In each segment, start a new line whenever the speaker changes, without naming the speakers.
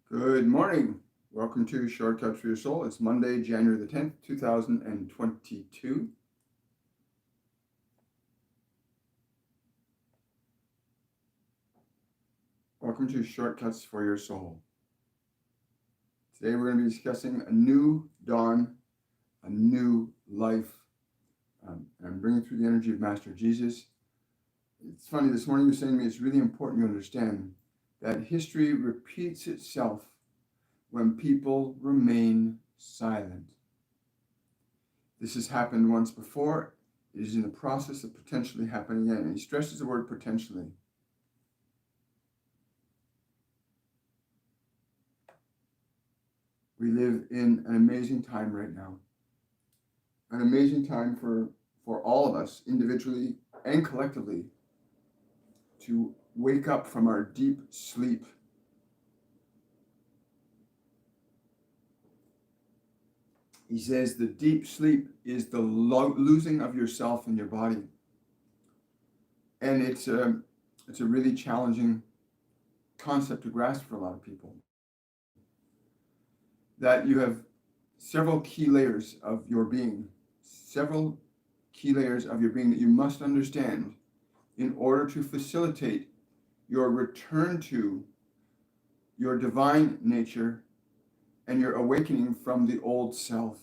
Good morning. Welcome to Shortcuts for Your Soul. It's Monday, January the 10th, 2022. Welcome to Shortcuts for Your Soul. Today we're going to be discussing a new dawn, a new life. I'm bringing through the energy of Master Jesus. It's funny, this morning you were saying to me it's really important you understand that history repeats itself when people remain silent. This has happened once before. It is in the process of potentially happening again. And he stresses the word potentially. We live in an amazing time right now. An amazing time for all of us, individually and collectively, to wake up from our deep sleep. He says the deep sleep is the losing of yourself and your body. And it's a really challenging concept to grasp for a lot of people. That you have several key layers of your being, that you must understand in order to facilitate your return to your divine nature and your awakening from the old self.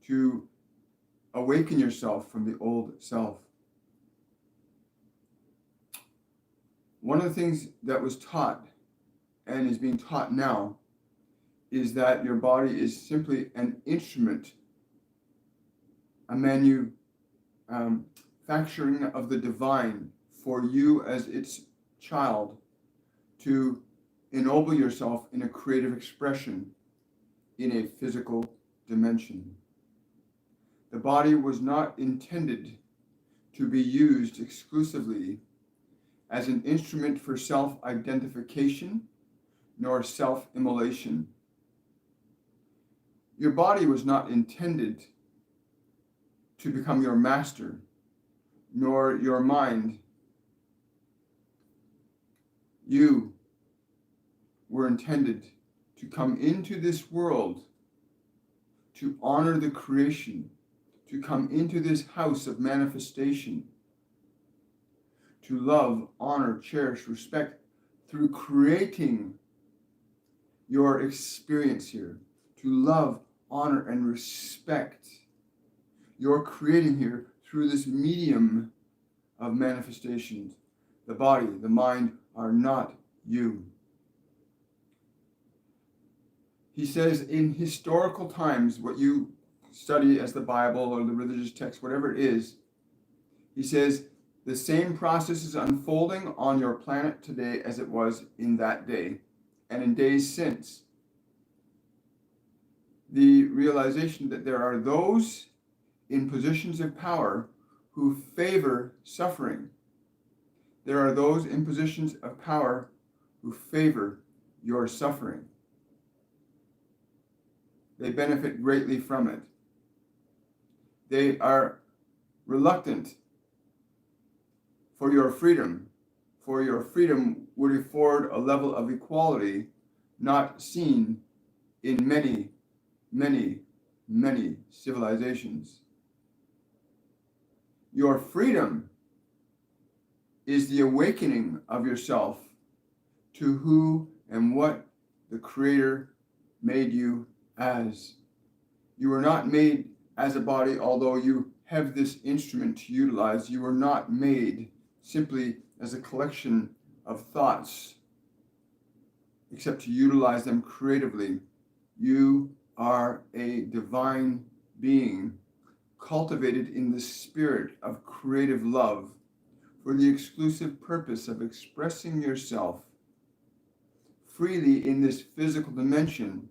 To awaken yourself from the old self. One of the things that was taught and is being taught now is that your body is simply an instrument, a manufacturing of the divine for you as its child to ennoble yourself in a creative expression in a physical dimension. The body was not intended to be used exclusively as an instrument for self-identification nor self-immolation. Your body was not intended to become your master, nor your mind. You were intended to come into this world to honor the creation, to come into this house of manifestation, to love, honor, cherish, respect through creating your experience here, to love, honor, and respect your creating here through this medium of manifestations. The body, the mind are not you. He says in historical times, what you study as the Bible or the religious text, whatever it is, he says the same process is unfolding on your planet today as it was in that day and in days since. The realization that there are those in positions of power who favor suffering. There are those in positions of power who favor your suffering. They benefit greatly from it. They are reluctant for your freedom, for your freedom would afford a level of equality not seen in many, many, many civilizations. Your freedom is the awakening of yourself to who and what the Creator made you as. You were not made as a body, although you have this instrument to utilize. You were not made simply as a collection of thoughts, except to utilize them creatively. You are a divine being, cultivated in the spirit of creative love for the exclusive purpose of expressing yourself freely in this physical dimension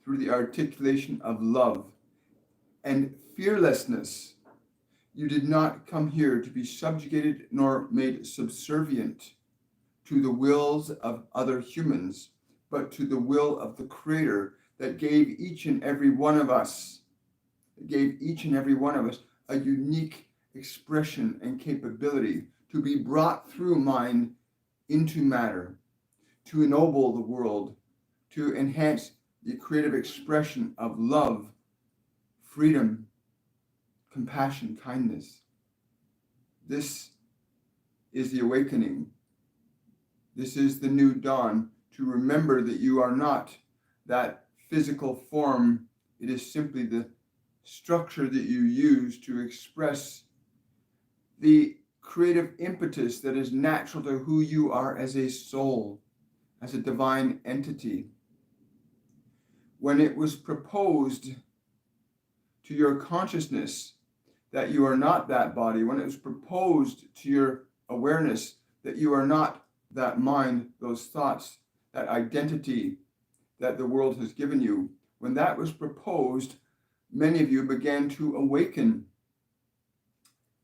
through the articulation of love and fearlessness. You did not come here to be subjugated nor made subservient to the wills of other humans, but to the will of the Creator that gave each and every one of us a unique expression and capability to be brought through mind into matter, to ennoble the world, to enhance the creative expression of love, freedom, compassion, kindness. This is the awakening. This is the new dawn, to remember that you are not that physical form. It is simply the structure that you use to express the creative impetus that is natural to who you are as a soul, as a divine entity. When it was proposed to your consciousness that you are not that body, when it was proposed to your awareness that you are not that mind, those thoughts, that identity that the world has given you, when that was proposed, many of you began to awaken.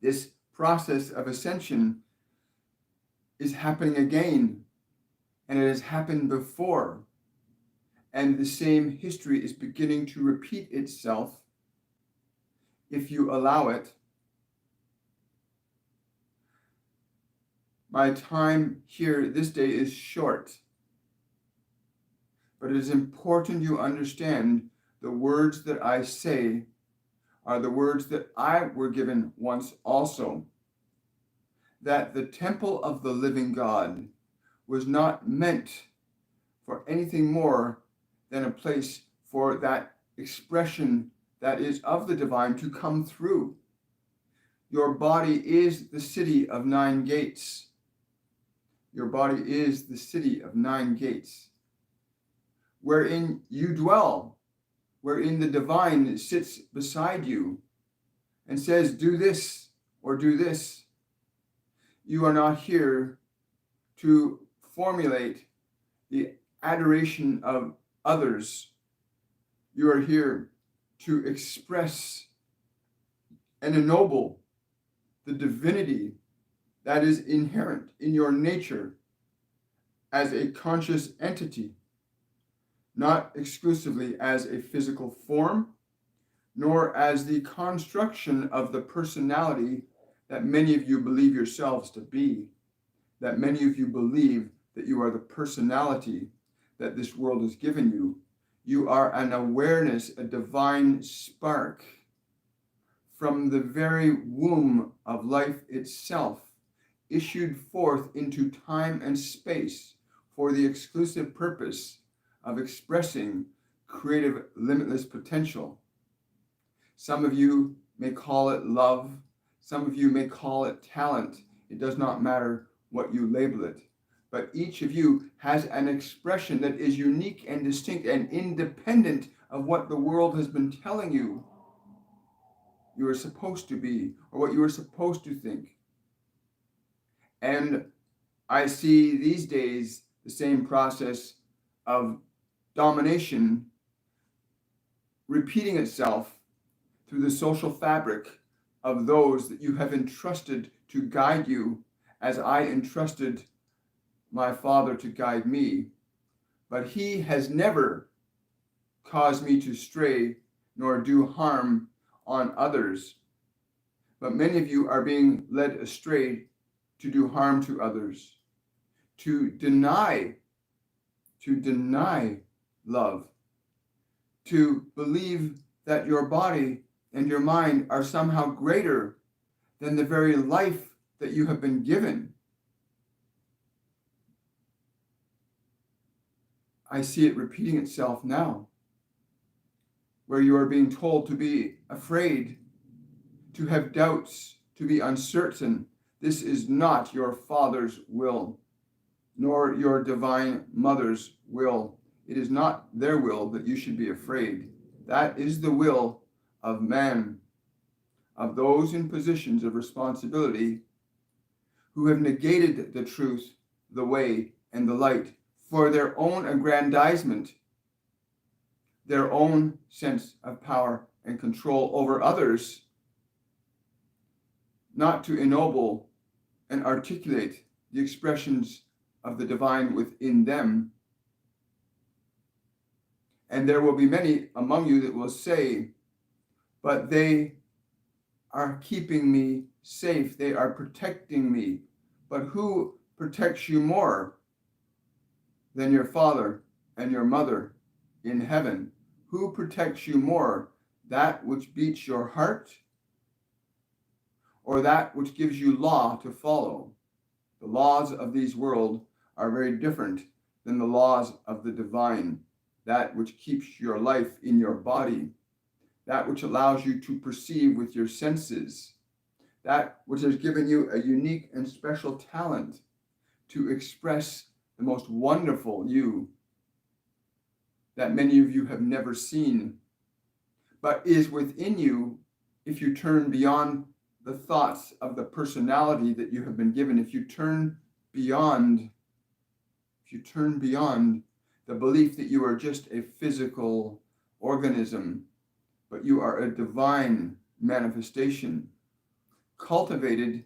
This process of ascension is happening again, and it has happened before, and the same history is beginning to repeat itself if you allow it. My time here this day is short, but it is important you understand the words that I say are the words that I were given once also, that the temple of the living God was not meant for anything more than a place for that expression that is of the divine to come through. Your body is the city of 9 gates. Your body is the city of 9 gates, wherein you dwell, wherein the divine sits beside you and says, do this or do this. You are not here to formulate the adoration of others. You are here to express and ennoble the divinity that is inherent in your nature as a conscious entity, not exclusively as a physical form, nor as the construction of the personality that many of you believe yourselves to be, that many of you believe that you are the personality that this world has given you. You are an awareness, a divine spark from the very womb of life itself, issued forth into time and space for the exclusive purpose of expressing creative, limitless potential. Some of you may call it love. Some of you may call it talent. It does not matter what you label it. But each of you has an expression that is unique and distinct and independent of what the world has been telling you you are supposed to be or what you are supposed to think. And I see these days the same process of domination repeating itself through the social fabric of those that you have entrusted to guide you, as I entrusted my Father to guide me. But he has never caused me to stray nor do harm on others. But many of you are being led astray to do harm to others, to deny love, to believe that your body and your mind are somehow greater than the very life that you have been given. I see it repeating itself now, where you are being told to be afraid, to have doubts, to be uncertain. This is not your Father's will, nor your divine mother's will. It is not their will that you should be afraid. That is the will of man, of those in positions of responsibility who have negated the truth, the way, and the light for their own aggrandizement, their own sense of power and control over others, not to ennoble and articulate the expressions of the divine within them. And there will be many among you that will say, but they are keeping me safe, they are protecting me. But who protects you more? than your father and your mother in heaven? Who protects you more, that which beats your heart, or that which gives you law to follow? The laws of this world are very different than the laws of the divine, that which keeps your life in your body, that which allows you to perceive with your senses, that which has given you a unique and special talent to express the most wonderful you that many of you have never seen, but is within you if you turn beyond the thoughts of the personality that you have been given, if you turn beyond the belief that you are just a physical organism, but you are a divine manifestation, cultivated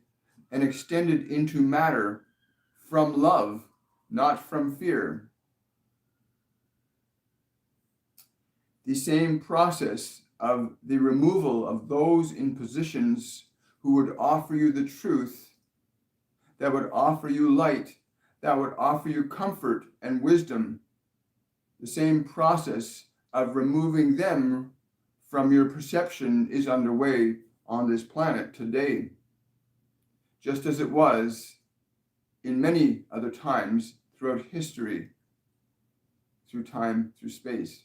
and extended into matter from love, not from fear. The same process of the removal of those in positions who would offer you the truth, that would offer you light, that would offer you comfort and wisdom, the same process of removing them from your perception is underway on this planet today, just as it was in many other times throughout history, through time, through space.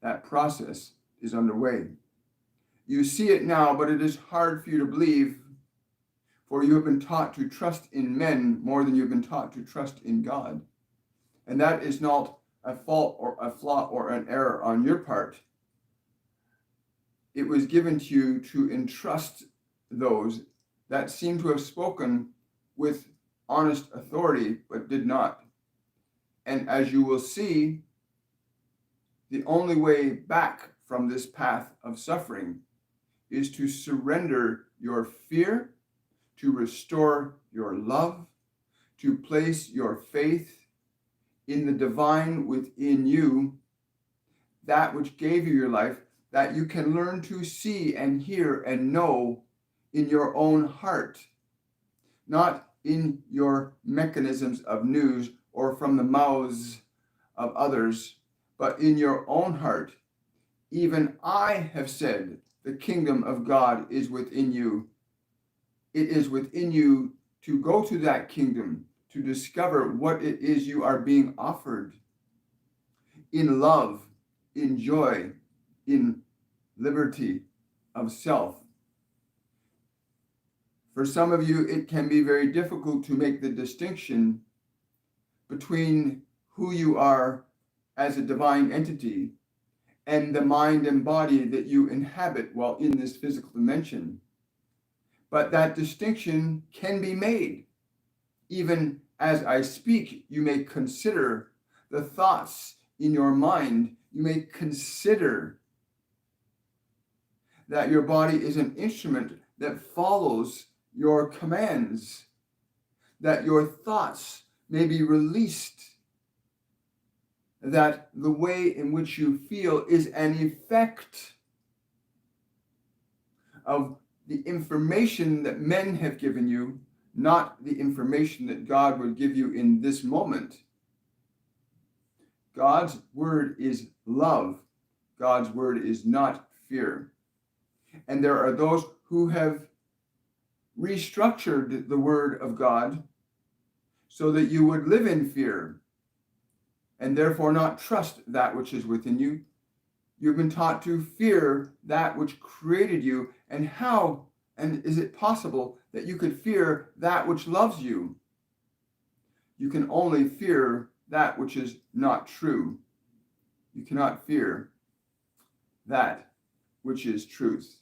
That process is underway. You see it now, but it is hard for you to believe, for you have been taught to trust in men more than you've been taught to trust in God. And that is not a fault or a flaw or an error on your part. It was given to you to entrust those that seem to have spoken with honest authority, but did not. And as you will see, the only way back from this path of suffering is to surrender your fear, to restore your love, to place your faith in the divine within you, that which gave you your life, that you can learn to see and hear and know in your own heart, not in your mechanisms of news or from the mouths of others, but in your own heart. Even I have said, the kingdom of God is within you. It is within you to go to that kingdom, to discover what it is you are being offered in love, in joy, in liberty of self. For some of you, it can be very difficult to make the distinction between who you are as a divine entity and the mind and body that you inhabit while in this physical dimension. But that distinction can be made. Even as I speak, you may consider the thoughts in your mind. You may consider that your body is an instrument that follows your commands, that your thoughts may be released, that the way in which you feel is an effect of the information that men have given you, not the information that God would give you in this moment. God's word is love. God's word is not fear. And there are those who have restructured the word of God so that you would live in fear and therefore not trust that which is within you. You've been taught to fear that which created you. And how and is it possible that you could fear that which loves you? You can only fear that which is not true. You cannot fear that which is truth.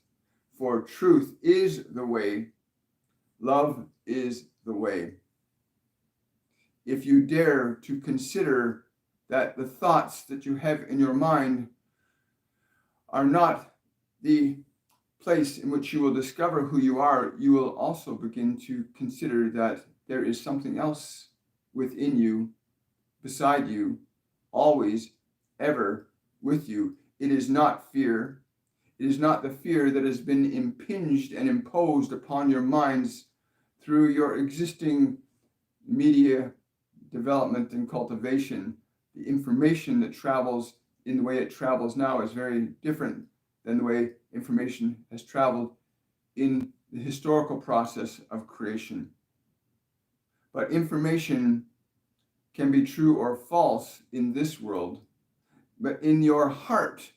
For truth is the way. Love is the way. If you dare to consider that the thoughts that you have in your mind are not the place in which you will discover who you are, you will also begin to consider that there is something else within you, beside you, always, ever with you. It is not fear. It is not the fear that has been impinged and imposed upon your minds through your existing media development and cultivation, The information that travels in the way it travels now is very different than the way information has traveled in the historical process of creation. But information can be true or false in this world. But in your heart,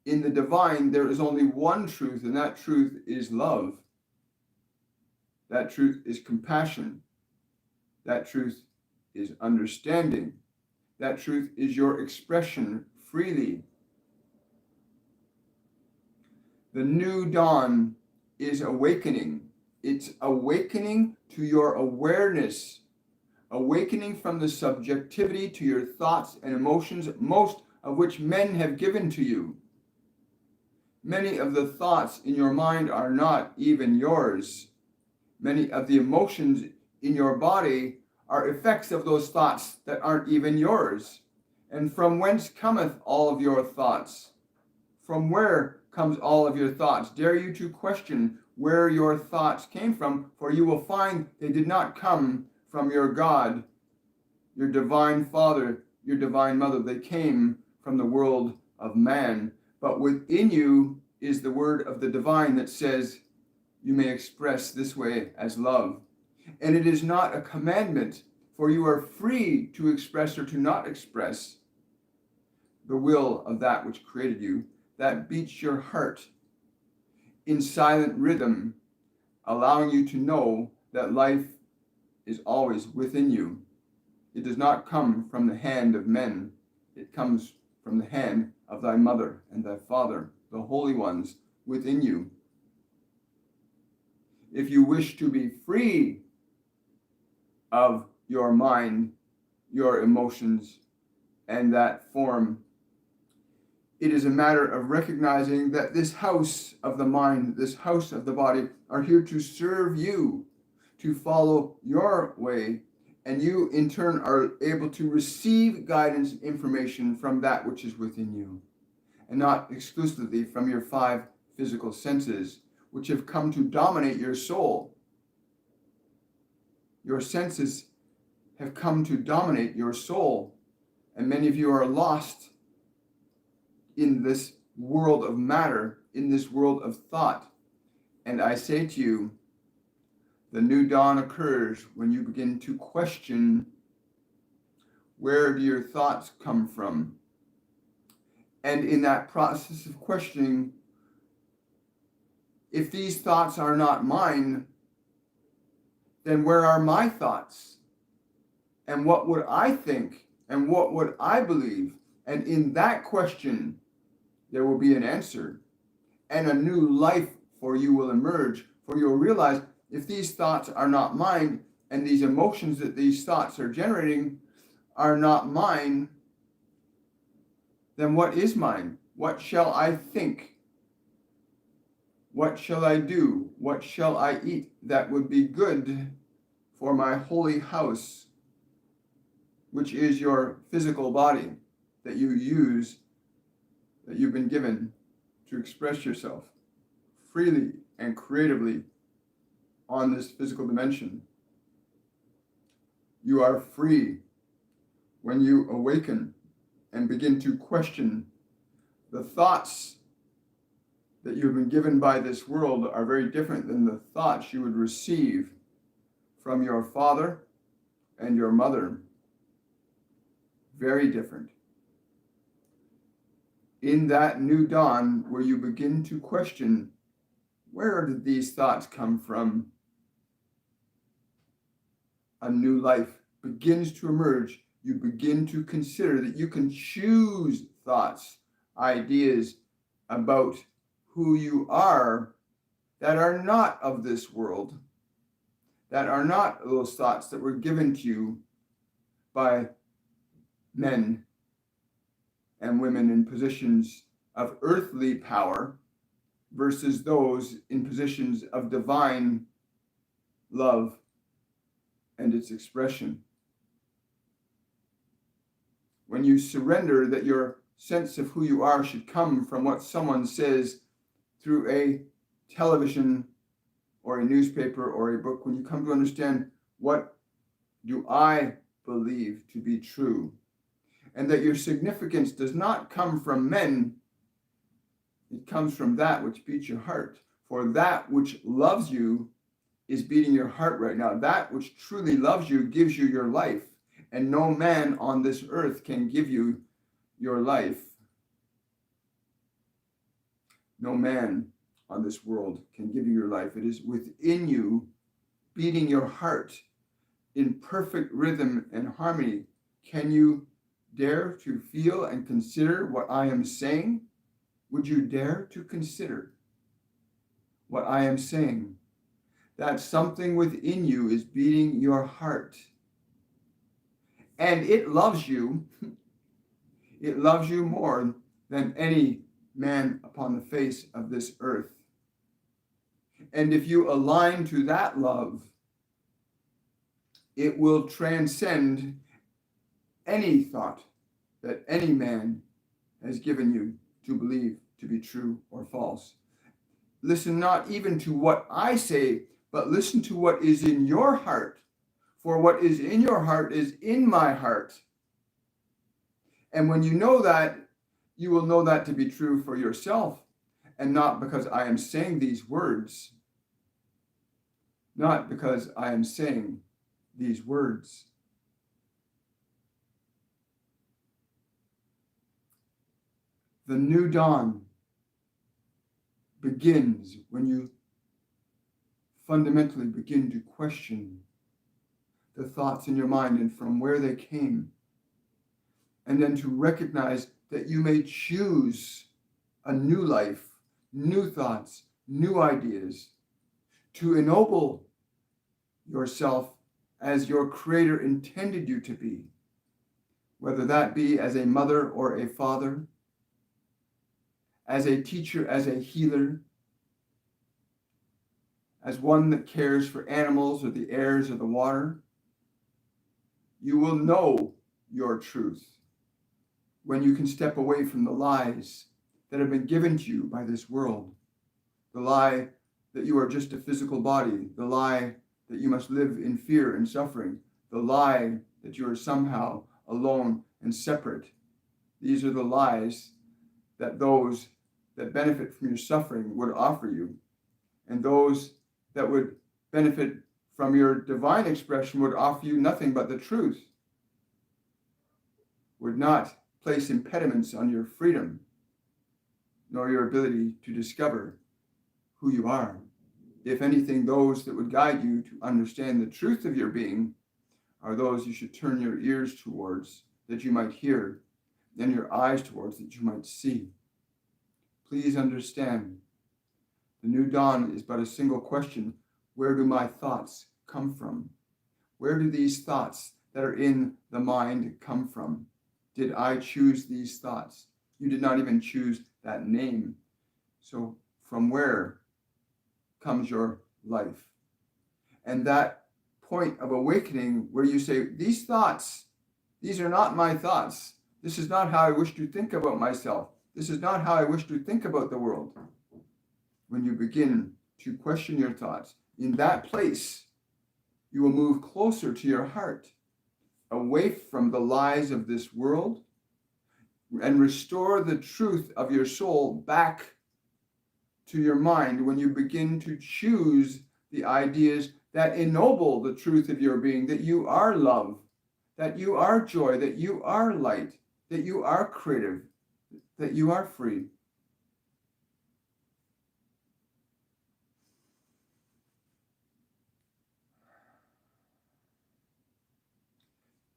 in the divine, there is only one truth, and that truth is love. That truth is compassion. That truth is understanding. That truth is your expression freely. The new dawn is awakening. It's awakening to your awareness, awakening from the subjectivity to your thoughts and emotions, most of which men have given to you. Many of the thoughts in your mind are not even yours. Many of the emotions in your body are effects of those thoughts that aren't even yours. And from whence cometh all of your thoughts? From where comes all of your thoughts? Dare you to question where your thoughts came from, for you will find they did not come from your God, your divine Father, your divine Mother. They came from the world of man. But within you is the word of the divine that says, you may express this way as love. And it is not a commandment, for you are free to express or to not express the will of that which created you, that beats your heart in silent rhythm, allowing you to know that life is always within you. It does not come from the hand of men. It comes from the hand of thy mother and thy father, the holy ones within you. If you wish to be free of your mind, your emotions, and that form, it is a matter of recognizing that this house of the mind, this house of the body, are here to serve you, to follow your way, and you in turn are able to receive guidance and information from that which is within you, and not exclusively from your 5 physical senses, which have come to dominate your soul. Your senses have come to dominate your soul, and many of you are lost in this world of matter, in this world of thought. And I say to you, the new dawn occurs when you begin to question, where do your thoughts come from? And in that process of questioning, if these thoughts are not mine, then where are my thoughts? And what would I think? And what would I believe? And in that question, there will be an answer, and a new life for you will emerge, for you'll realize if these thoughts are not mine, and these emotions that these thoughts are generating are not mine, then what is mine? What shall I think? What shall I do? What shall I eat that would be good for my holy house, which is your physical body that you use, that you've been given to express yourself freely and creatively on this physical dimension. You are free when you awaken and begin to question. The thoughts that you've been given by this world are very different than the thoughts you would receive from your father and your mother. Very different. In that new dawn where you begin to question, where did these thoughts come from? A new life begins to emerge. You begin to consider that you can choose thoughts, ideas about who you are that are not of this world, that are not those thoughts that were given to you by men and women in positions of earthly power versus those in positions of divine love and its expression. When you surrender that your sense of who you are should come from what someone says through a television or a newspaper or a book, when you come to understand, what do I believe to be true? and that your significance does not come from men, it comes from that which beats your heart. For that which loves you is beating your heart right now. That which truly loves you gives you your life, and no man on this earth can give you your life. No man on this world can give you your life. It is within you, beating your heart in perfect rhythm and harmony. Can you dare to feel and consider what I am saying? Would you dare to consider what I am saying? That something within you is beating your heart. And it loves you. It loves you more than any man upon the face of this earth. And if you align to that love, it will transcend any thought that any man has given you to believe to be true or false. Listen not even to what I say, but listen to what is in your heart. For what is in your heart is in my heart. And when you know that, you will know that to be true for yourself, and not because I am saying these words. Not because I am saying these words. The new dawn begins when you fundamentally begin to question the thoughts in your mind and from where they came. And then to recognize that you may choose a new life, new thoughts, new ideas, to ennoble yourself as your Creator intended you to be, whether that be as a mother or a father, as a teacher, as a healer, as one that cares for animals or the airs or the water. You will know your truth when you can step away from the lies that have been given to you by this world. The lie that you are just a physical body, the lie that you must live in fear and suffering, the lie that you are somehow alone and separate. These are the lies that those that benefit from your suffering would offer you, and those that would benefit from your divine expression would offer you nothing but the truth, would not place impediments on your freedom, nor your ability to discover who you are. If anything, those that would guide you to understand the truth of your being are those you should turn your ears towards, that you might hear, and your eyes towards, that you might see. Please understand, the new dawn is but a single question. Where do my thoughts come from? Where do these thoughts that are in the mind come from? Did I choose these thoughts? You did not even choose that name. So from where comes your life? And that point of awakening where you say, these thoughts, these are not my thoughts. This is not how I wish to think about myself. This is not how I wish to think about the world. When you begin to question your thoughts, in that place, you will move closer to your heart, away from the lies of this world, and restore the truth of your soul back to your mind when you begin to choose the ideas that ennoble the truth of your being, that you are love, that you are joy, that you are light, that you are creative, that you are free.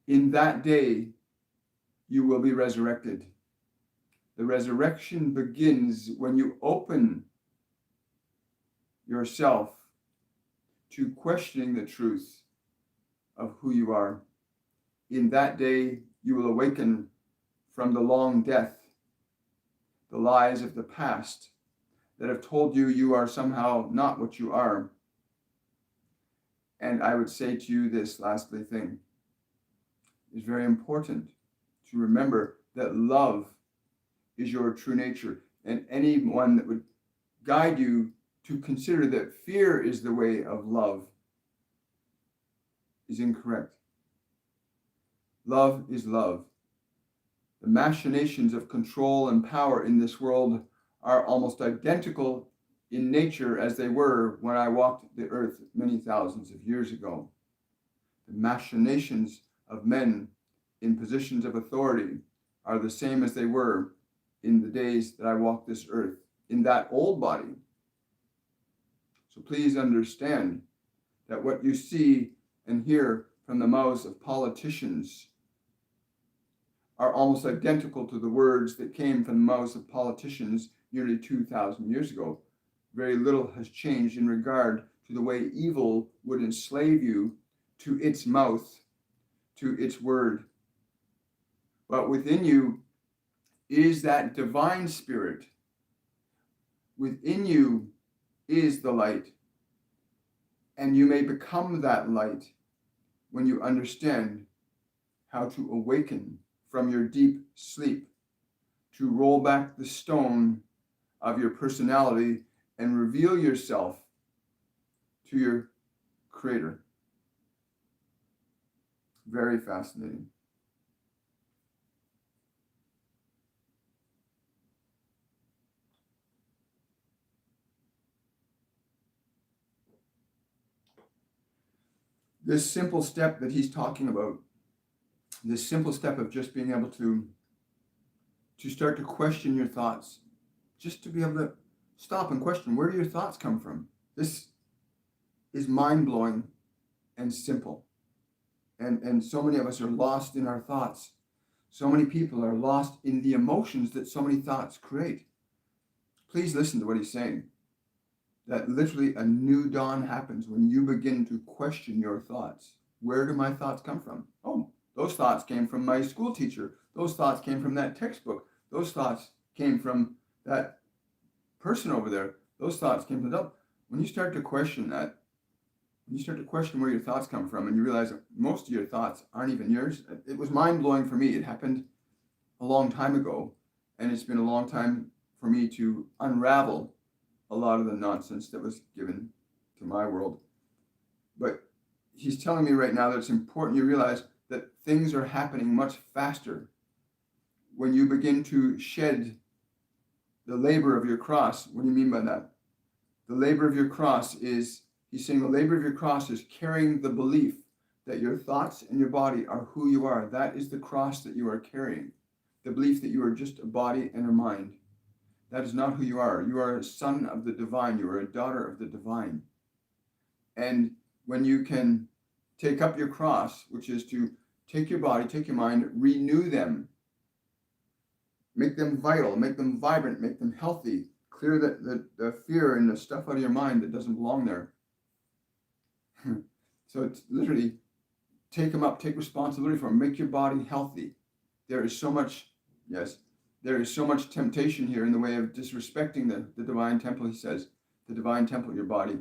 In that day, you will be resurrected. The resurrection begins when you open yourself to questioning the truth of who you are. In that day, you will awaken from the long death, the lies of the past that have told you you are somehow not what you are. And I would say to you this lastly thing. It's very important to remember that love is your true nature. And anyone that would guide you to consider that fear is the way of love is incorrect. Love is love. The machinations of control and power in this world are almost identical in nature as they were when I walked the earth many thousands of years ago. The machinations of men in positions of authority are the same as they were in the days that I walked this earth, in that old body. So please understand that what you see and hear from the mouths of politicians are almost identical to the words that came from the mouths of politicians nearly 2,000 years ago. Very little has changed in regard to the way evil would enslave you to its mouth, to its word. But within you is that divine spirit. Within you is the light. And you may become that light when you understand how to awaken from your deep sleep, to roll back the stone of your personality and reveal yourself to your Creator. Very fascinating. This simple step that he's talking about, this simple step of just being able to start to question your thoughts, just to be able to stop and question, where do your thoughts come from? This is mind-blowing and simple. And so many of us are lost in our thoughts. So many people are lost in the emotions that so many thoughts create. Please listen to what he's saying. That literally a new dawn happens when you begin to question your thoughts. Where do my thoughts come from? Oh, those thoughts came from my school teacher. Those thoughts came from that textbook. Those thoughts came from that person over there. Those thoughts came from the devil. When you start to question that, when you start to question where your thoughts come from, and you realize that most of your thoughts aren't even yours, it was mind-blowing for me. It happened a long time ago, and it's been a long time for me to unravel a lot of the nonsense that was given to my world. But he's telling me right now that it's important you realize that things are happening much faster when you begin to shed the labor of your cross. What do you mean by that? The labor of your cross is, he's saying the labor of your cross is carrying the belief that your thoughts and your body are who you are. That is the cross that you are carrying. The belief that you are just a body and a mind. That is not who you are. You are a son of the divine. You are a daughter of the divine. And when you can take up your cross, which is to take your body, take your mind, renew them, make them vital, make them vibrant, make them healthy, clear the fear and the stuff out of your mind that doesn't belong there. So it's literally take them up, take responsibility for them, make your body healthy. There is so much, yes, there is so much temptation here in the way of disrespecting the divine temple, he says. The divine temple, your body.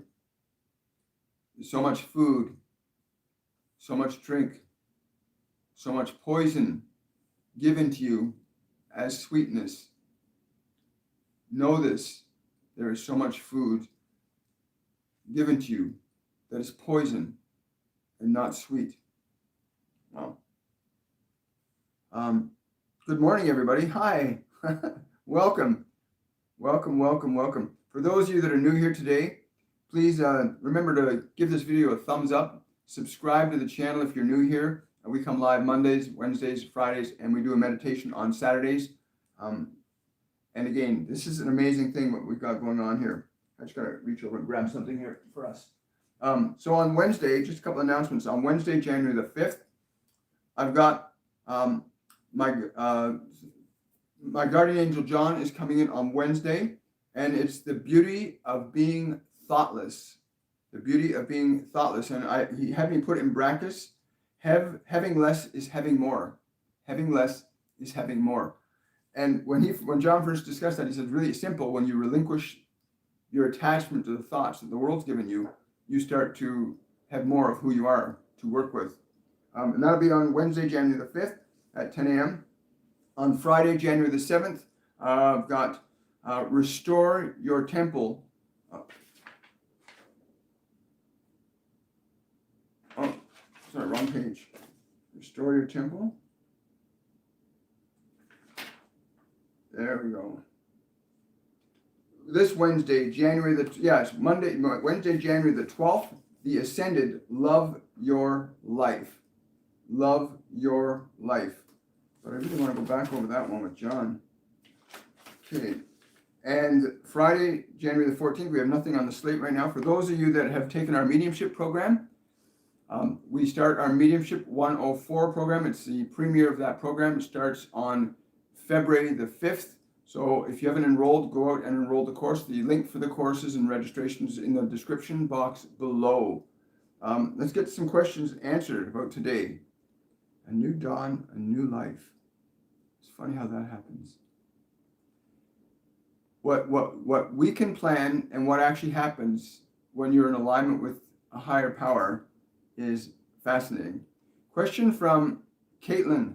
So much food, so much drink, so much poison given to you as sweetness. Know this, there is so much food given to you that is poison and not sweet. Wow. Good morning, everybody. Hi. Welcome. Welcome. For those of you that are new here today, please remember to give this video a thumbs up. Subscribe to the channel if you're new here. We come live Mondays, Wednesdays, Fridays, and we do a meditation on Saturdays. And again, this is an amazing thing what we've got going on here. I just got to reach over and grab something here for us. So on Wednesday, just a couple of announcements. On Wednesday, January the 5th, I've got my guardian angel John is coming in on Wednesday, and it's the beauty of being thoughtless. The beauty of being thoughtless. And he had me put it in brackets. Having less is having more. Having less is having more. And when John first discussed that, he said, really simple. When you relinquish your attachment to the thoughts that the world's given you, you start to have more of who you are to work with. And that'll be on Wednesday, January the 5th at 10 a.m. On Friday, January the 7th, I've got Restore Your Temple. Sorry, wrong page. Restore Your Temple. There we go. This Wednesday, Wednesday, January the 12th, the Ascended, Love Your Life. Love Your Life. But I really want to go back over that one with John. Okay. And Friday, January the 14th, we have nothing on the slate right now. For those of you that have taken our Mediumship program, we start our Mediumship 104 program. It's the premiere of that program. It starts on February the 5th. So if you haven't enrolled, go out and enroll the course. The link for the courses and registrations in the description box below. Let's get some questions answered about today. A new dawn, a new life. It's funny how that happens. What we can plan and what actually happens when you're in alignment with a higher power is fascinating. Question from Caitlin.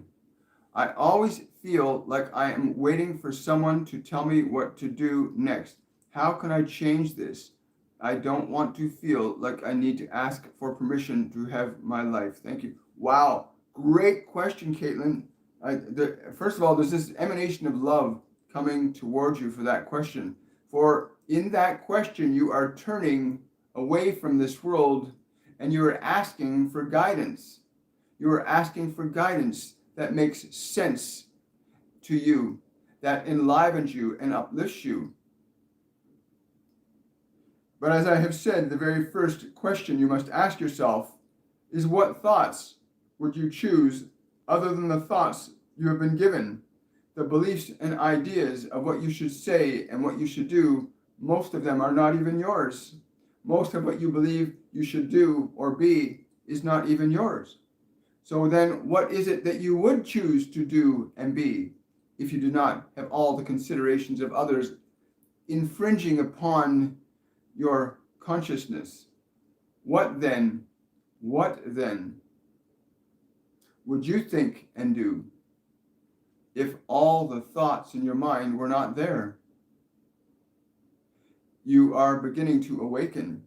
I always feel like I am waiting for someone to tell me what to do next. How can I change this? I don't want to feel like I need to ask for permission to have my life. Thank you. Wow. Great question, Caitlin. First of all, there's this emanation of love coming towards you for that question. For in that question, you are turning away from this world and you are asking for guidance. You are asking for guidance that makes sense to you, that enlivens you and uplifts you. But as I have said, the very first question you must ask yourself is, what thoughts would you choose other than the thoughts you have been given? The beliefs and ideas of what you should say and what you should do, most of them are not even yours. Most of what you believe you should do or be is not even yours. So then what is it that you would choose to do and be if you do not have all the considerations of others infringing upon your consciousness? What then would you think and do if all the thoughts in your mind were not there? You are beginning to awaken.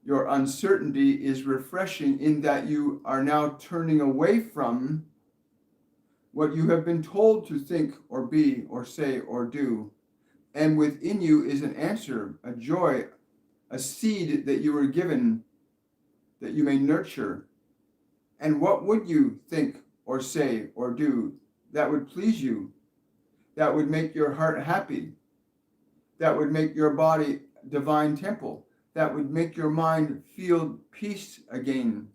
Your uncertainty is refreshing in that you are now turning away from what you have been told to think or be or say or do. And within you is an answer, a joy, a seed that you were given that you may nurture. And what would you think or say or do that would please you, that would make your heart happy, that would make your body a divine temple, that would make your mind feel peace again,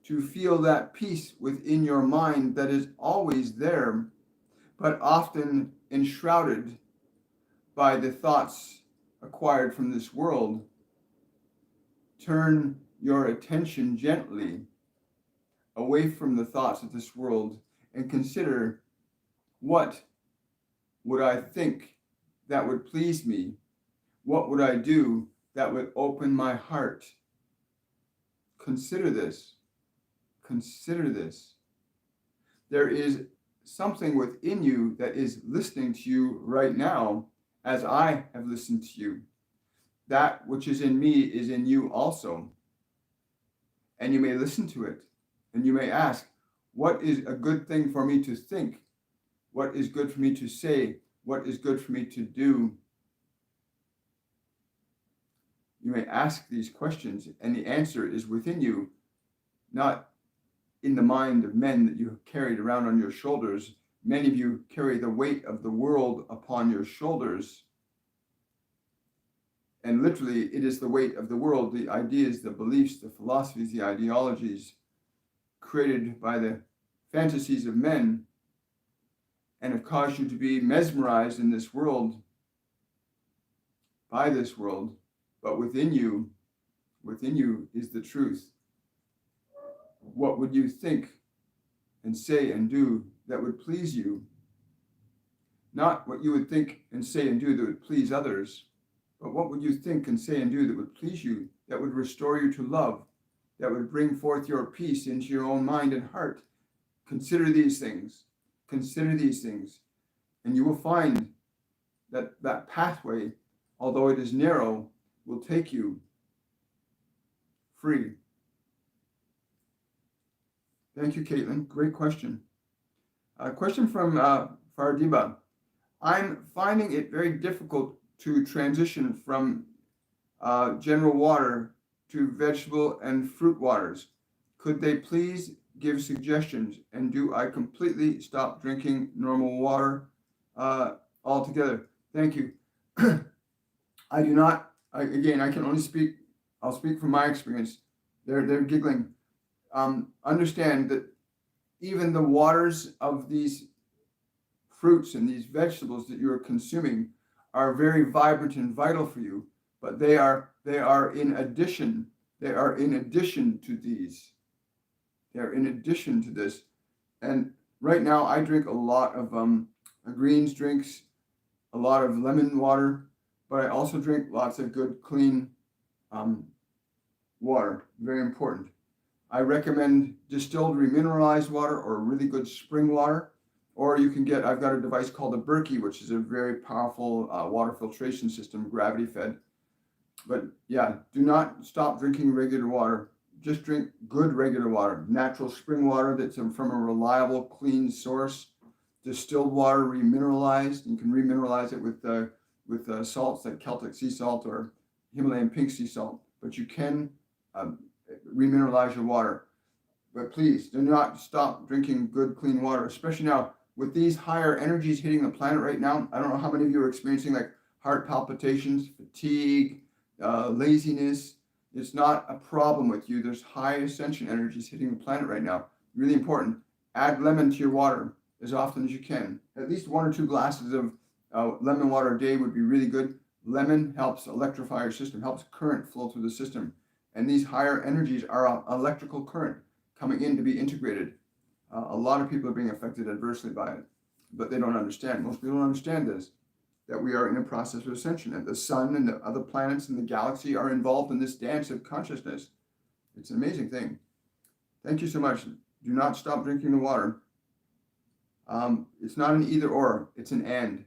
to feel that peace within your mind that is always there, but often enshrouded by the thoughts acquired from this world. Turn your attention gently away from the thoughts of this world and consider, what would I think that would please me? What would I do that would open my heart? Consider this. Consider this. There is something within you that is listening to you right now as I have listened to you. That which is in me is in you also. And you may listen to it. And you may ask, what is a good thing for me to think? What is good for me to say? What is good for me to do? You may ask these questions, and the answer is within you, not in the mind of men that you have carried around on your shoulders. Many of you carry the weight of the world upon your shoulders. And literally, it is the weight of the world, the ideas, the beliefs, the philosophies, the ideologies created by the fantasies of men and have caused you to be mesmerized in this world, by this world. But within you is the truth. What would you think and say and do that would please you? Not what you would think and say and do that would please others, but what would you think and say and do that would please you, that would restore you to love, that would bring forth your peace into your own mind and heart? Consider these things. Consider these things. And you will find that that pathway, although it is narrow, will take you free. Thank you, Caitlin. Great question. A question from Fardiba. I'm finding it very difficult to transition from general water to vegetable and fruit waters. Could they please give suggestions? And do I completely stop drinking normal water altogether? Thank you. I do not. Again, I can only speak. I'll speak from my experience. They're giggling. Understand that even the waters of these fruits and these vegetables that you are consuming are very vibrant and vital for you, but they are in addition. They are in addition to these. They are in addition to this. And right now, I drink a lot of greens drinks, a lot of lemon water, but I also drink lots of good, clean water. Very important. I recommend distilled remineralized water or really good spring water. Or you can get, I've got a device called a Berkey, which is a very powerful water filtration system, gravity fed. But yeah, do not stop drinking regular water. Just drink good regular water, natural spring water that's from a reliable, clean source. Distilled water, remineralized. You can remineralize it with salts like Celtic sea salt or Himalayan pink sea salt. But you can remineralize your water. But please do not stop drinking good, clean water, especially now with these higher energies hitting the planet right now. I don't know how many of you are experiencing like heart palpitations, fatigue, laziness. It's not a problem with you. There's high ascension energies hitting the planet right now. Really important. Add lemon to your water as often as you can. At least 1 or 2 glasses of lemon water a day would be really good. Lemon helps electrify your system, helps current flow through the system. And these higher energies are electrical current coming in to be integrated. A lot of people are being affected adversely by it, but they don't understand. Most people don't understand this, that we are in a process of ascension, and the sun and the other planets in the galaxy are involved in this dance of consciousness. It's an amazing thing. Thank you so much. Do not stop drinking the water. It's not an either or, it's an and.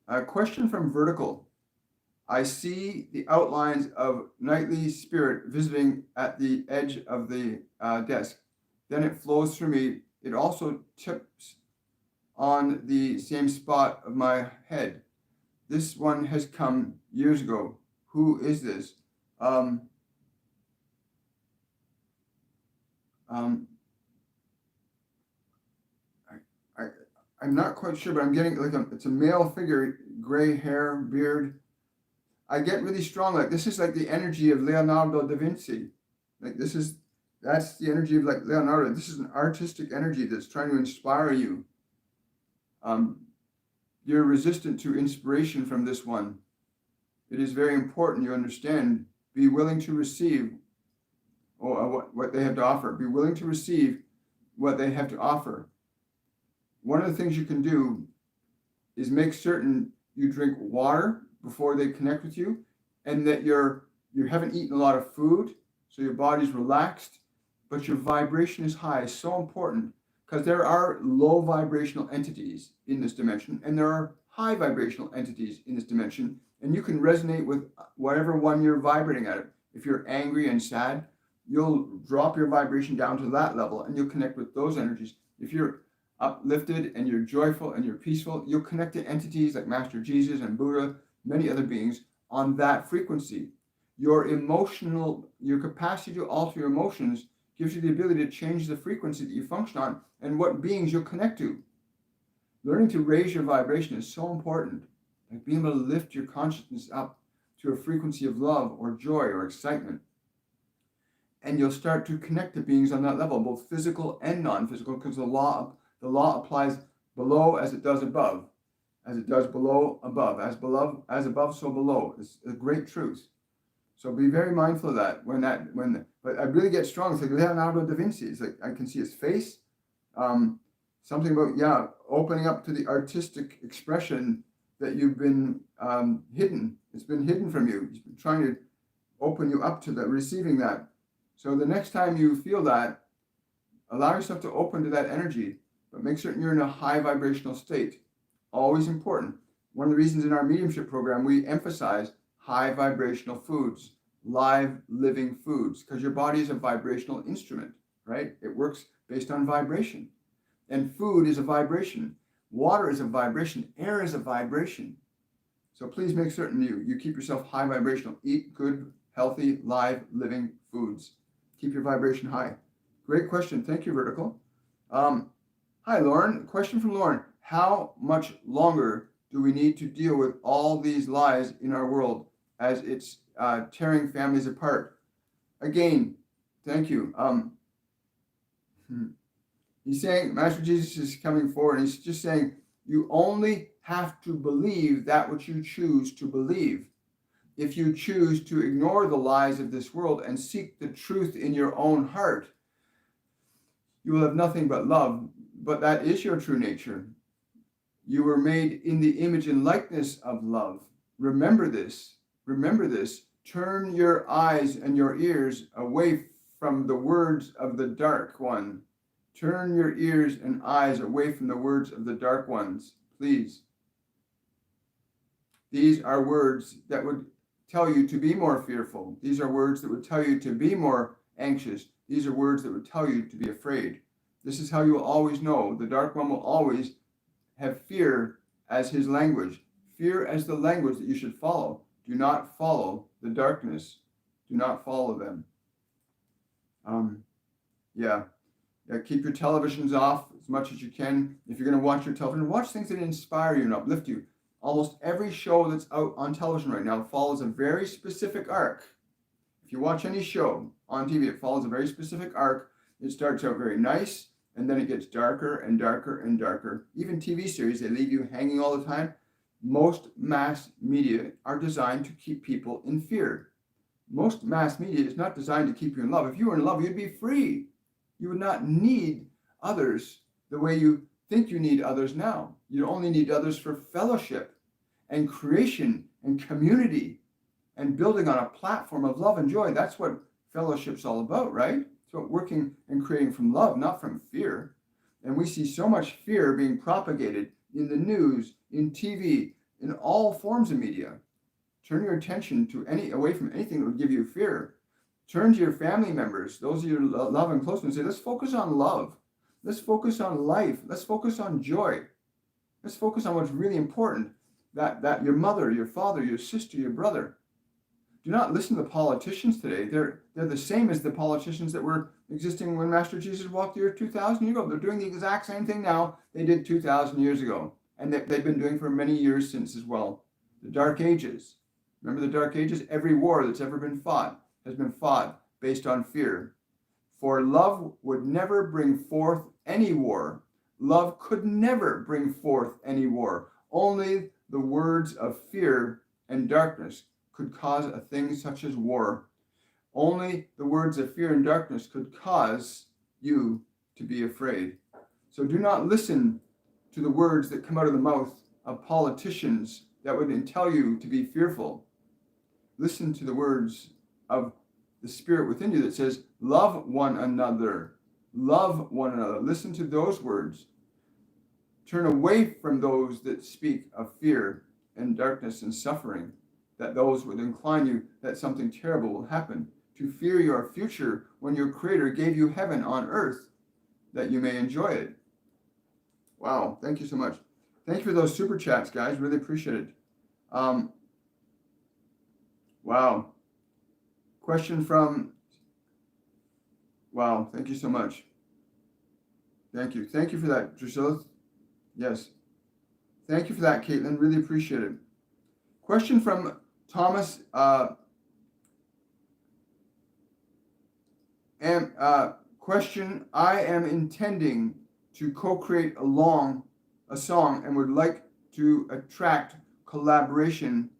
A question from Vertical. I see the outlines of nightly spirit visiting at the edge of the desk. Then it flows through me. It also tips on the same spot of my head. This one has come years ago. Who is this? I'm not quite sure, but I'm getting like it's a male figure, gray hair, beard. I get really strong. Like this is like the energy of Leonardo da Vinci. Like that's the energy of like Leonardo. This is an artistic energy that's trying to inspire you. You're resistant to inspiration from this one. It is very important you understand. Be willing to receive what they have to offer. Be willing to receive what they have to offer. One of the things you can do is make certain you drink water before they connect with you, and that you haven't eaten a lot of food, so your body's relaxed, but your vibration is high. It's so important because there are low vibrational entities in this dimension, and there are high vibrational entities in this dimension, and you can resonate with whatever one you're vibrating at. If you're angry and sad, you'll drop your vibration down to that level, and you'll connect with those energies. If you're uplifted and you're joyful and you're peaceful, you'll connect to entities like Master Jesus and Buddha, many other beings on that frequency. Your capacity to alter your emotions gives you the ability to change the frequency that you function on and what beings you'll connect to. Learning to raise your vibration is so important. Like being able to lift your consciousness up to a frequency of love or joy or excitement. And you'll start to connect to beings on that level, both physical and non-physical, because the law applies below as it does above. As it does below, above. As above, so below. It's a great truth. So be very mindful of that. But I really get strong. It's like Leonardo da Vinci. It's like I can see his face. Something about opening up to the artistic expression that you've been hidden. It's been hidden from you. He's been trying to open you up to that, receiving that. So the next time you feel that, allow yourself to open to that energy, but make certain you're in a high vibrational state. Always important. One of the reasons in our mediumship program, we emphasize high vibrational foods, live living foods, because your body is a vibrational instrument, right? It works based on vibration. And food is a vibration. Water is a vibration. Air is a vibration. So please make certain you keep yourself high vibrational. Eat good, healthy, live, living foods. Keep your vibration high. Great question. Thank you, Vertical. Hi, Lauren. Question from Lauren. How much longer do we need to deal with all these lies in our world as it's tearing families apart? Again, thank you. He's saying, Master Jesus is coming forward, and he's just saying, you only have to believe that which you choose to believe. If you choose to ignore the lies of this world and seek the truth in your own heart, you will have nothing but love. But that is your true nature. You were made in the image and likeness of love. Remember this. Remember this. Turn your eyes and your ears away from the words of the dark one. Turn your ears and eyes away from the words of the dark ones, please. These are words that would tell you to be more fearful. These are words that would tell you to be more anxious. These are words that would tell you to be afraid. This is how you will always know. The dark one will always have fear as his language. Fear as the language that you should follow. Do not follow the darkness. Do not follow them. Keep your televisions off as much as you can. If you're going to watch your television, watch things that inspire you and uplift you. Almost every show that's out on television right now follows a very specific arc. If you watch any show on TV, it follows a very specific arc. It starts out very nice, and then it gets darker and darker and darker. Even TV series, they leave you hanging all the time. Most mass media are designed to keep people in fear. Most mass media is not designed to keep you in love. If you were in love, you'd be free. You would not need others the way you think you need others now. You only need others for fellowship and creation and community and building on a platform of love and joy. That's what fellowship's all about, right? So working and creating from love, not from fear. And we see so much fear being propagated in the news, in TV, in all forms of media. Turn your attention away from anything that would give you fear. Turn to your family members, those of you love and close, and say, let's focus on love. Let's focus on life. Let's focus on joy. Let's focus on what's really important. That your mother, your father, your sister, your brother. Do not listen to the politicians today. They're the same as the politicians that were existing when Master Jesus walked the earth 2,000 years ago. They're doing the exact same thing now they did 2,000 years ago. And they've been doing for many years since as well. The Dark Ages. Remember the Dark Ages? Every war that's ever been fought has been fought based on fear. For love would never bring forth any war. Love could never bring forth any war. Only the words of fear and darkness could cause a thing such as war. Only the words of fear and darkness could cause you to be afraid. So do not listen to the words that come out of the mouth of politicians that would tell you to be fearful. Listen to the words of the Spirit within you that says, love one another. Love one another. Listen to those words. Turn away from those that speak of fear and darkness and suffering, that those would incline you that something terrible will happen. To fear your future when your Creator gave you heaven on earth, that you may enjoy it. Wow, thank you so much. Thank you for those super chats, guys. Really appreciate it. Wow. Question from, wow, thank you so much. Thank you. Thank you for that, Drusilla. Yes. Thank you for that, Caitlin. Really appreciate it. Question from Thomas. Question, I am intending to co-create a song and would like to attract collaboration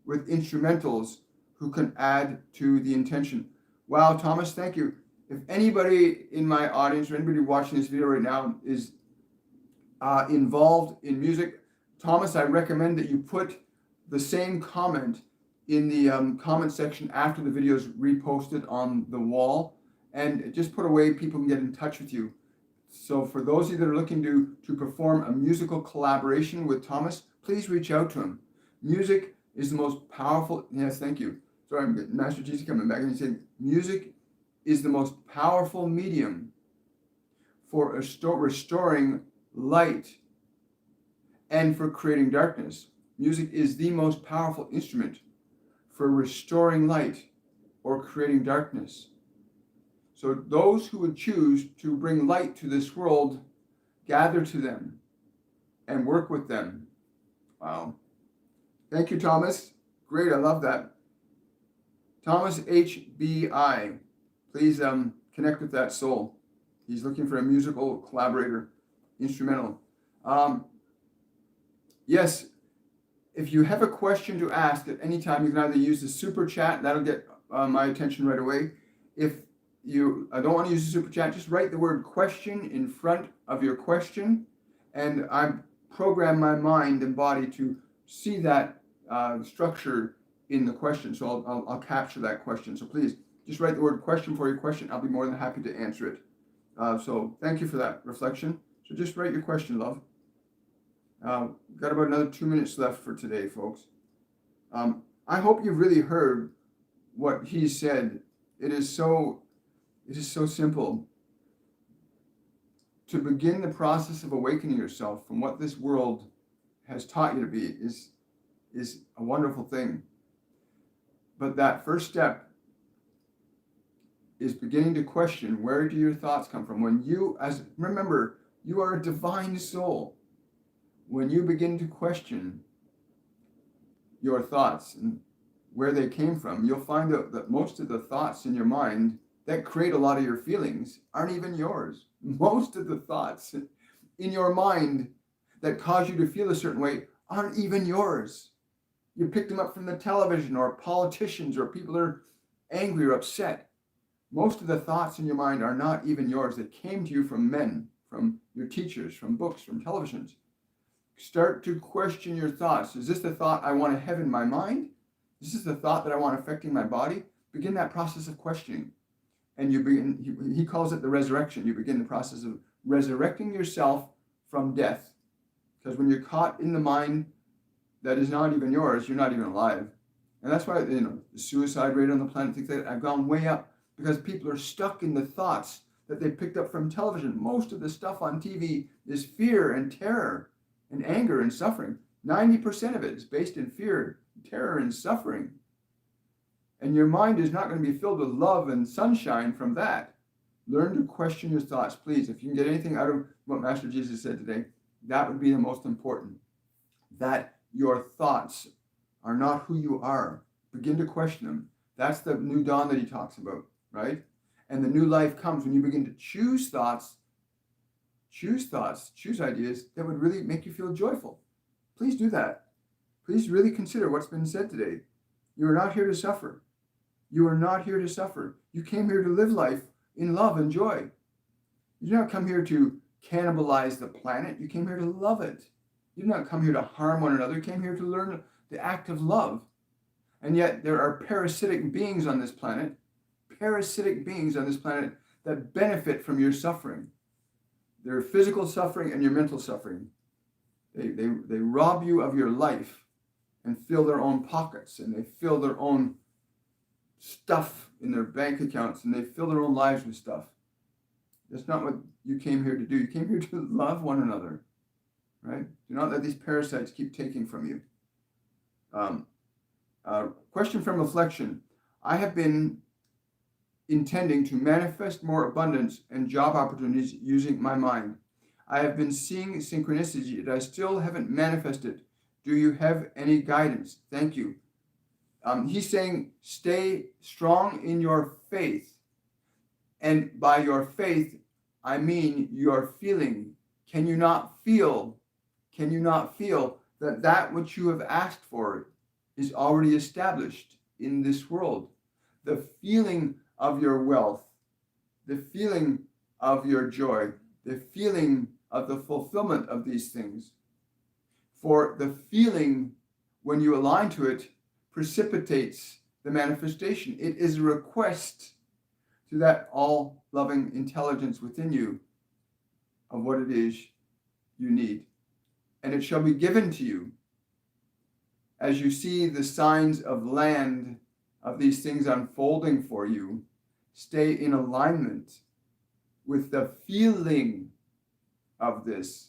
with instrumentals who can add to the intention. Wow, Thomas, thank you. If anybody in my audience or anybody watching this video right now is involved in music, Thomas, I recommend that you put the same comment in the comment section after the video is reposted on the wall, and just put a way people can get in touch with you. So for those of you that are looking to perform a musical collaboration with Thomas, please reach out to him. Music is the most powerful, yes, thank you. Sorry, Master Jesus coming back and he's saying, music is the most powerful medium for restoring light and for creating darkness. Music is the most powerful instrument for restoring light or creating darkness. So those who would choose to bring light to this world, gather to them and work with them. Wow. Thank you, Thomas. Great, I love that. Thomas HBI, please connect with that soul. He's looking for a musical collaborator, instrumental. Yes, if you have a question to ask at any time, you can either use the super chat, that'll get my attention right away. If you don't want to use the super chat, just write the word question in front of your question, and I program my mind and body to see that structure in the question. So I'll capture that question. So please just write the word question for your question. I'll be more than happy to answer it. So thank you for that reflection. So just write your question, love. Got about another 2 minutes left for today, folks. I hope you've really heard what he said. It is so simple. To begin the process of awakening yourself from what this world has taught you to be is a wonderful thing. But that first step is beginning to question, where do your thoughts come from? Remember, you are a divine soul. When you begin to question your thoughts and where they came from, you'll find out that most of the thoughts in your mind that create a lot of your feelings aren't even yours. Most of the thoughts in your mind that cause you to feel a certain way aren't even yours. You picked them up from the television or politicians or people that are angry or upset. Most of the thoughts in your mind are not even yours. They came to you from men, from your teachers, from books, from televisions. Start to question your thoughts. Is this the thought I want to have in my mind? Is this the thought that I want affecting my body? Begin that process of questioning. And you begin, he calls it the resurrection. You begin the process of resurrecting yourself from death. Because when you're caught in the mind that is not even yours, you're not even alive. And that's why, the suicide rate on the planet, things like that, have gone way up, because people are stuck in the thoughts that they picked up from television. Most of the stuff on TV is fear and terror and anger and suffering. 90% of it is based in fear, terror, and suffering. And your mind is not going to be filled with love and sunshine from that. Learn to question your thoughts, please. If you can get anything out of what Master Jesus said today, that would be the most important. That your thoughts are not who you are. Begin to question them. That's the new dawn that he talks about, right? And the new life comes when you begin to choose thoughts, choose ideas that would really make you feel joyful. Please do that. Please really consider what's been said today. You are not here to suffer. You are not here to suffer. You came here to live life in love and joy. You did not come here to cannibalize the planet. You came here to love it. You did not come here to harm one another. You came here to learn the act of love. And yet there are parasitic beings on this planet that benefit from your suffering. Their physical suffering and your mental suffering. They rob you of your life and fill their own pockets, and they fill their own stuff in their bank accounts, and they fill their own lives with stuff. That's not what you came here to do. You came here to love one another, right? Do not let these parasites keep taking from you. Question from reflection. I have been intending to manifest more abundance and job opportunities using my mind. I have been seeing synchronicity that I still haven't manifested. Do you have any guidance? Thank you. He's saying, stay strong in your faith. And by your faith, I mean your feeling. Can you not feel that which you have asked for is already established in this world? The feeling of your wealth, the feeling of your joy, the feeling of the fulfillment of these things. For the feeling, when you align to it, precipitates the manifestation. It is a request to that all-loving intelligence within you of what it is you need. And it shall be given to you as you see the signs of land of these things unfolding for you. Stay in alignment with the feeling of this.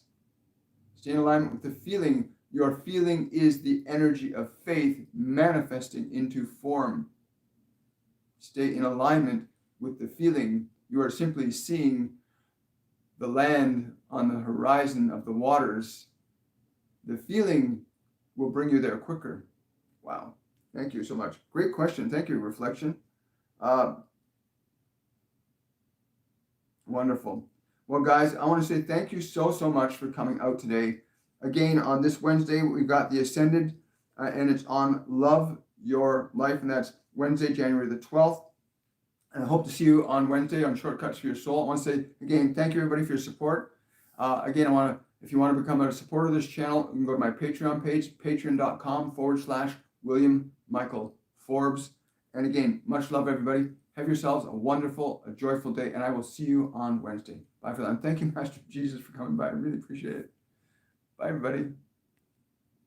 Stay in alignment with the feeling. Your feeling is the energy of faith manifesting into form. Stay in alignment with the feeling. You are simply seeing the land on the horizon of the waters. The feeling will bring you there quicker. Wow. Thank you so much. Great question. Thank you, Reflection. Wonderful. Well, guys, I want to say thank you so much for coming out today. Again, on this Wednesday, we've got the Ascended, and it's on Love Your Life, and that's Wednesday, January the 12th. And I hope to see you on Wednesday on Shortcuts for Your Soul. I want to say, again, thank you, everybody, for your support. Again, if you want to become a supporter of this channel, you can go to my Patreon page, patreon.com/William Michael Forbes. And again, much love, everybody. Have yourselves a wonderful, a joyful day, and I will see you on Wednesday. Bye for now. And thank you, Master Jesus, for coming by. I really appreciate it. Bye, everybody.